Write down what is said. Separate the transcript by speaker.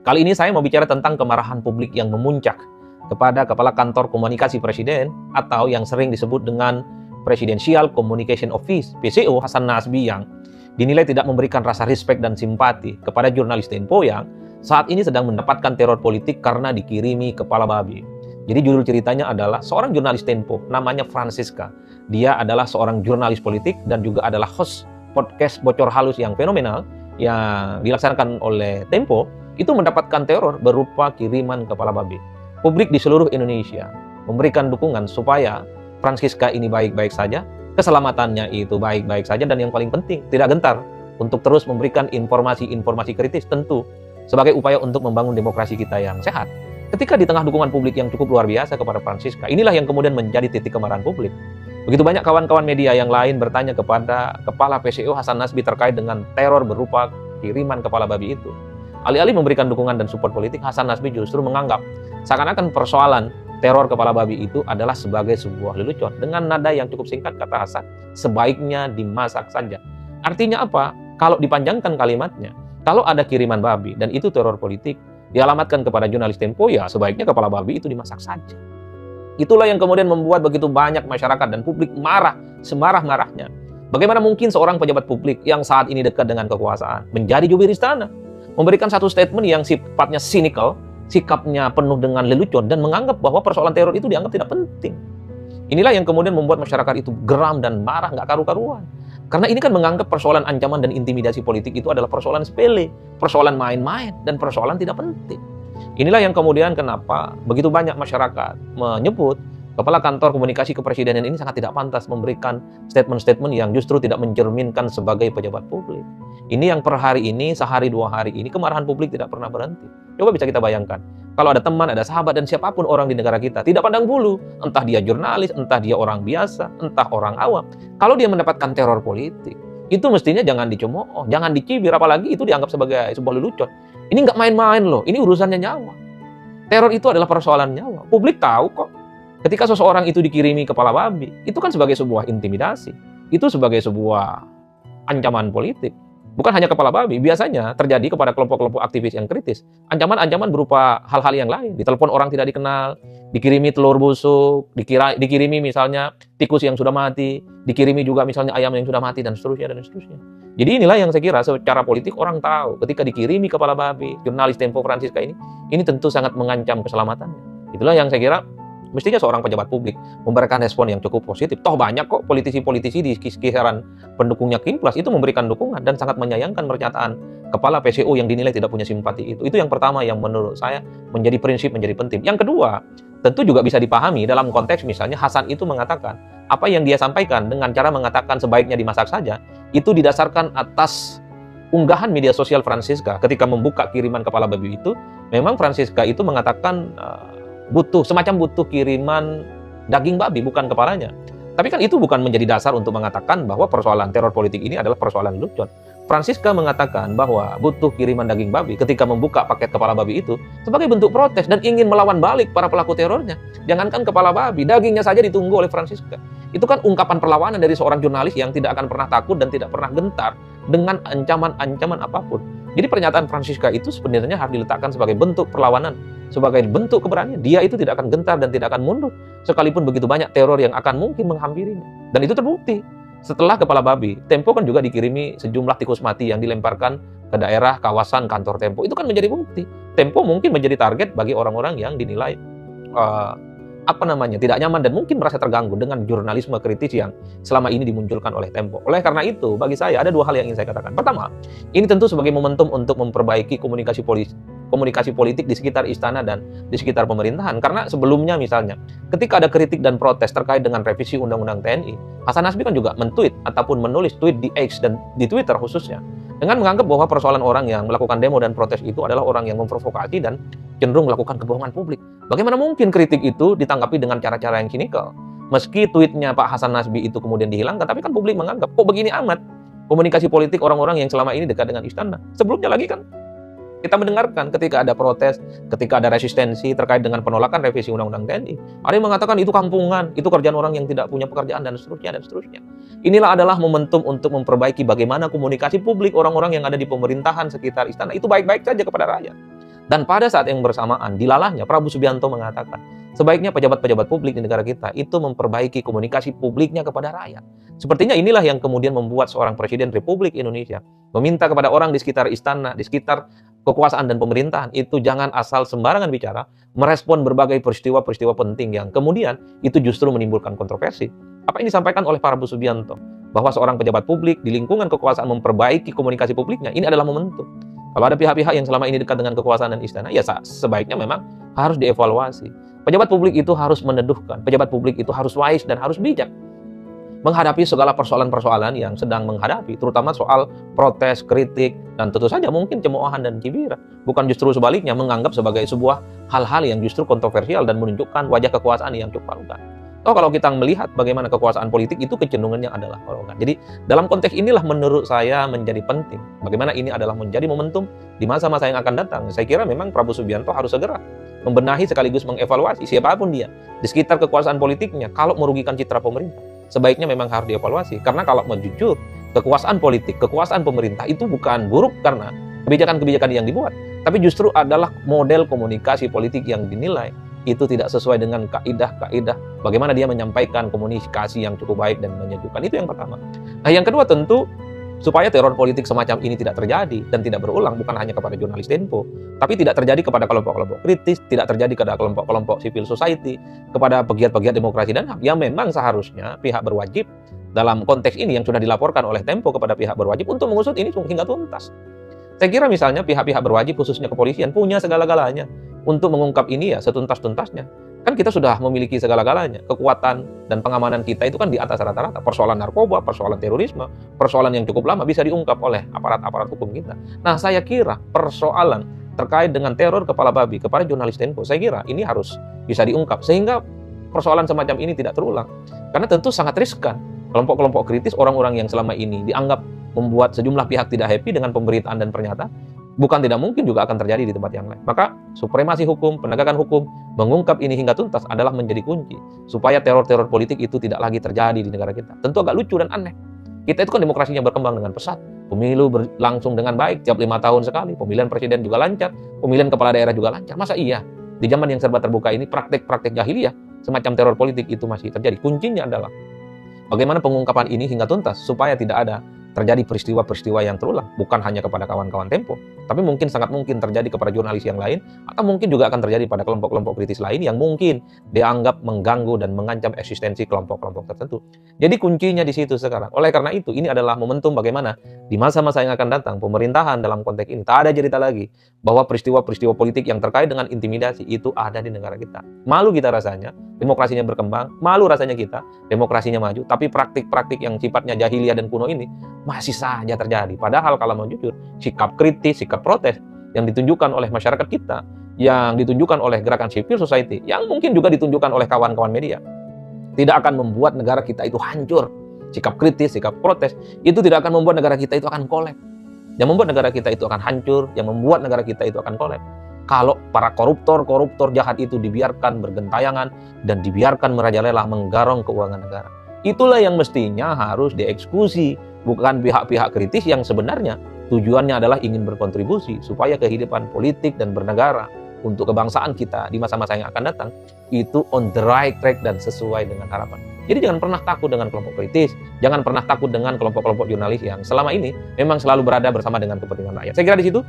Speaker 1: Kali ini saya mau bicara tentang kemarahan publik yang memuncak kepada Kepala Kantor Komunikasi Presiden atau yang sering disebut dengan Presidential Communication Office, PCO, Hasan Nasbi, yang dinilai tidak memberikan rasa respek dan simpati kepada jurnalis Tempo yang saat ini sedang mendapatkan teror politik karena dikirimi kepala babi. Jadi judul ceritanya adalah seorang jurnalis Tempo, namanya Francisca. Dia adalah seorang jurnalis politik dan juga adalah host podcast Bocor Halus yang fenomenal yang dilaksanakan oleh Tempo, itu mendapatkan teror berupa kiriman kepala babi. Publik di seluruh Indonesia memberikan dukungan supaya Francisca ini baik-baik saja, keselamatannya itu baik-baik saja, dan yang paling penting, tidak gentar untuk terus memberikan informasi-informasi kritis, tentu sebagai upaya untuk membangun demokrasi kita yang sehat. Ketika di tengah dukungan publik yang cukup luar biasa kepada Francisca, inilah yang kemudian menjadi titik kemarahan publik. Begitu banyak kawan-kawan media yang lain bertanya kepada Kepala PCO Hasan Nasbi terkait dengan teror berupa kiriman kepala babi itu. Alih-alih memberikan dukungan dan support politik, Hasan Nasbi justru menganggap seakan-akan persoalan teror kepala babi itu adalah sebagai sebuah lelucon. Dengan nada yang cukup singkat, kata Hasan, sebaiknya dimasak saja. Artinya apa? Kalau dipanjangkan kalimatnya, kalau ada kiriman babi dan itu teror politik, dialamatkan kepada jurnalis Tempo, ya sebaiknya kepala babi itu dimasak saja. Itulah yang kemudian membuat begitu banyak masyarakat dan publik marah, semarah-marahnya. Bagaimana mungkin seorang pejabat publik yang saat ini dekat dengan kekuasaan menjadi jubir istana, memberikan satu statement yang sifatnya cynical, sikapnya penuh dengan lelucon, dan menganggap bahwa persoalan teror itu dianggap tidak penting. Inilah yang kemudian membuat masyarakat itu geram dan marah nggak karu-karuan. Karena ini kan menganggap persoalan ancaman dan intimidasi politik itu adalah persoalan sepele, persoalan main-main, dan persoalan tidak penting. Inilah yang kemudian kenapa begitu banyak masyarakat menyebut Kepala Kantor Komunikasi Kepresidenan ini sangat tidak pantas memberikan statement-statement yang justru tidak mencerminkan sebagai pejabat publik. Ini yang per hari ini, sehari dua hari ini, kemarahan publik tidak pernah berhenti. Coba bisa kita bayangkan, kalau ada teman, ada sahabat, dan siapapun orang di negara kita, tidak pandang bulu, entah dia jurnalis, entah dia orang biasa, entah orang awam, kalau dia mendapatkan teror politik, itu mestinya jangan dicemooh, jangan dicibir, apalagi itu dianggap sebagai sebuah lelucon. Ini nggak main-main loh, ini urusannya nyawa. Teror itu adalah persoalan nyawa. Publik tahu kok. Ketika seseorang itu dikirimi kepala babi, itu kan sebagai sebuah intimidasi. Itu sebagai sebuah ancaman politik. Bukan hanya kepala babi, biasanya terjadi kepada kelompok-kelompok aktivis yang kritis. Ancaman-ancaman berupa hal-hal yang lain. Ditelepon orang tidak dikenal, dikirimi telur busuk, dikirimi misalnya tikus yang sudah mati, dikirimi juga misalnya ayam yang sudah mati, dan seterusnya, dan seterusnya. Jadi inilah yang saya kira secara politik orang tahu. Ketika dikirimi kepala babi, jurnalis Tempo Francisca ini tentu sangat mengancam keselamatannya. Itulah yang saya kira mestinya seorang pejabat publik memberikan respon yang cukup positif. Toh banyak kok politisi-politisi di kisaran pendukungnya King Plus itu memberikan dukungan dan sangat menyayangkan pernyataan Kepala PCO yang dinilai tidak punya simpati itu. Itu yang pertama yang menurut saya menjadi prinsip, menjadi penting. Yang kedua, tentu juga bisa dipahami dalam konteks misalnya Hasan itu mengatakan apa yang dia sampaikan dengan cara mengatakan sebaiknya dimasak saja, itu didasarkan atas unggahan media sosial Francisca ketika membuka kiriman kepala babi itu. Memang Francisca itu mengatakan semacam butuh kiriman daging babi, bukan kepalanya. Tapi kan itu bukan menjadi dasar untuk mengatakan bahwa persoalan teror politik ini adalah persoalan lelucon. Francisca mengatakan bahwa butuh kiriman daging babi ketika membuka paket kepala babi itu sebagai bentuk protes dan ingin melawan balik para pelaku terornya. Jangankan kepala babi, dagingnya saja ditunggu oleh Francisca. Itu kan ungkapan perlawanan dari seorang jurnalis yang tidak akan pernah takut dan tidak pernah gentar dengan ancaman-ancaman apapun. Jadi pernyataan Francisca itu sebenarnya harus diletakkan sebagai bentuk perlawanan, sebagai bentuk keberanian. Dia itu tidak akan gentar dan tidak akan mundur, sekalipun begitu banyak teror yang akan mungkin menghampirinya. Dan itu terbukti. Setelah kepala babi, Tempo kan juga dikirimi sejumlah tikus mati yang dilemparkan ke daerah kawasan kantor Tempo. Itu kan menjadi bukti. Tempo mungkin menjadi target bagi orang-orang yang dinilai tidak nyaman dan mungkin merasa terganggu dengan jurnalisme kritis yang selama ini dimunculkan oleh Tempo. Oleh karena itu, bagi saya ada dua hal yang ingin saya katakan. Pertama, ini tentu sebagai momentum untuk memperbaiki komunikasi politik di sekitar istana dan di sekitar pemerintahan. Karena sebelumnya misalnya, ketika ada kritik dan protes terkait dengan revisi Undang-Undang TNI, Hasan Nasbi kan juga men-tweet ataupun menulis tweet di X dan di Twitter khususnya, dengan menganggap bahwa persoalan orang yang melakukan demo dan protes itu adalah orang yang memprovokasi dan cenderung melakukan kebohongan publik. Bagaimana mungkin kritik itu ditanggapi dengan cara-cara yang sinikal? Meski tweetnya Pak Hasan Nasbi itu kemudian dihilangkan, tapi kan publik menganggap, kok begini amat komunikasi politik orang-orang yang selama ini dekat dengan istana. Sebelumnya lagi kan, Kita mendengarkan ketika ada protes, ketika ada resistensi terkait dengan penolakan revisi Undang-Undang TNI. Ada yang mengatakan itu kampungan, itu kerjaan orang yang tidak punya pekerjaan, dan seterusnya, dan seterusnya. Inilah adalah momentum untuk memperbaiki bagaimana komunikasi publik orang-orang yang ada di pemerintahan sekitar istana itu baik-baik saja kepada rakyat. Dan pada saat yang bersamaan, dilalahnya Prabowo Subianto mengatakan, sebaiknya pejabat-pejabat publik di negara kita itu memperbaiki komunikasi publiknya kepada rakyat. Sepertinya inilah yang kemudian membuat seorang Presiden Republik Indonesia meminta kepada orang di sekitar istana, di sekitar kekuasaan dan pemerintahan itu jangan asal sembarangan bicara, merespon berbagai peristiwa-peristiwa penting yang kemudian itu justru menimbulkan kontroversi. Apa yang disampaikan oleh Prabowo Subianto, bahwa seorang pejabat publik di lingkungan kekuasaan memperbaiki komunikasi publiknya, ini adalah momentum. Kalau ada pihak-pihak yang selama ini dekat dengan kekuasaan dan istana, ya sebaiknya memang harus dievaluasi. Pejabat publik itu harus meneduhkan, pejabat publik itu harus wise dan harus bijak menghadapi segala persoalan-persoalan yang sedang menghadapi, terutama soal protes, kritik, dan tentu saja mungkin cemoohan dan cibiran. Bukan justru sebaliknya menganggap sebagai sebuah hal-hal yang justru kontroversial dan menunjukkan wajah kekuasaan yang cukup arogan. Kalau kita melihat bagaimana kekuasaan politik itu kecenderungannya adalah arogan. Jadi dalam konteks inilah menurut saya menjadi penting. Bagaimana ini adalah menjadi momentum di masa-masa yang akan datang. Saya kira memang Prabowo Subianto harus segera membenahi sekaligus mengevaluasi siapapun dia di sekitar kekuasaan politiknya kalau merugikan citra pemerintah. Sebaiknya memang harus dievaluasi. Karena kalau mau jujur, kekuasaan politik, kekuasaan pemerintah itu bukan buruk karena kebijakan-kebijakan yang dibuat, tapi justru adalah model komunikasi politik yang dinilai itu tidak sesuai dengan kaidah-kaidah bagaimana dia menyampaikan komunikasi yang cukup baik dan menyejukkan. Itu yang pertama. Nah, yang kedua tentu supaya teror politik semacam ini tidak terjadi dan tidak berulang, bukan hanya kepada jurnalis Tempo, tapi tidak terjadi kepada kelompok-kelompok kritis, tidak terjadi kepada kelompok-kelompok civil society, kepada pegiat-pegiat demokrasi dan HAM, yang memang seharusnya pihak berwajib dalam konteks ini yang sudah dilaporkan oleh Tempo kepada pihak berwajib untuk mengusut ini hingga tuntas. Saya kira misalnya pihak-pihak berwajib khususnya kepolisian punya segala-galanya untuk mengungkap ini ya setuntas-tuntasnya. Kan kita sudah memiliki segala-galanya. Kekuatan dan pengamanan kita itu kan di atas rata-rata. Persoalan narkoba, persoalan terorisme, persoalan yang cukup lama bisa diungkap oleh aparat-aparat hukum kita. Nah, saya kira persoalan terkait dengan teror kepala babi kepada jurnalis Tempo, saya kira ini harus bisa diungkap sehingga persoalan semacam ini tidak terulang. Karena tentu sangat riskan. Kelompok-kelompok kritis, orang-orang yang selama ini dianggap membuat sejumlah pihak tidak happy dengan pemberitaan dan pernyataan, bukan tidak mungkin juga akan terjadi di tempat yang lain. Maka supremasi hukum, penegakan hukum, mengungkap ini hingga tuntas adalah menjadi kunci supaya teror-teror politik itu tidak lagi terjadi di negara kita. Tentu agak lucu dan aneh. Kita itu kan demokrasinya berkembang dengan pesat. Pemilu berlangsung dengan baik tiap 5 tahun sekali. Pemilihan presiden juga lancar. Pemilihan kepala daerah juga lancar. Masa iya di zaman yang serba terbuka ini praktek-praktek jahiliyah semacam teror politik itu masih terjadi? Kuncinya adalah bagaimana pengungkapan ini hingga tuntas supaya tidak ada terjadi peristiwa-peristiwa yang terulang, bukan hanya kepada kawan-kawan Tempo, tapi mungkin sangat mungkin terjadi kepada jurnalis yang lain, atau mungkin juga akan terjadi pada kelompok-kelompok kritis lain yang mungkin dianggap mengganggu dan mengancam eksistensi kelompok-kelompok tertentu. Jadi kuncinya di situ sekarang. Oleh karena itu, ini adalah momentum bagaimana di masa-masa yang akan datang, pemerintahan dalam konteks ini tak ada cerita lagi bahwa peristiwa-peristiwa politik yang terkait dengan intimidasi itu ada di negara kita. Malu kita rasanya, demokrasinya berkembang, malu rasanya kita, demokrasinya maju, tapi praktik-praktik yang sifatnya jahiliyah dan kuno ini masih saja terjadi. Padahal kalau mau jujur, sikap kritis, sikap protes yang ditunjukkan oleh masyarakat kita, yang ditunjukkan oleh gerakan civil society, yang mungkin juga ditunjukkan oleh kawan-kawan media, tidak akan membuat negara kita itu hancur. Sikap kritis, sikap protes, itu tidak akan membuat negara kita itu akan kolap. Yang membuat negara kita itu akan hancur, yang membuat negara kita itu akan kolap, kalau para koruptor jahat itu dibiarkan bergentayangan dan dibiarkan merajalela menggarong keuangan negara. Itulah yang mestinya harus dieksekusi, bukan pihak-pihak kritis yang sebenarnya tujuannya adalah ingin berkontribusi supaya kehidupan politik dan bernegara untuk kebangsaan kita di masa-masa yang akan datang itu on the right track dan sesuai dengan harapan. Jadi jangan pernah takut dengan kelompok kritis, jangan pernah takut dengan kelompok-kelompok jurnalis yang selama ini memang selalu berada bersama dengan kepentingan rakyat. Saya kira di situ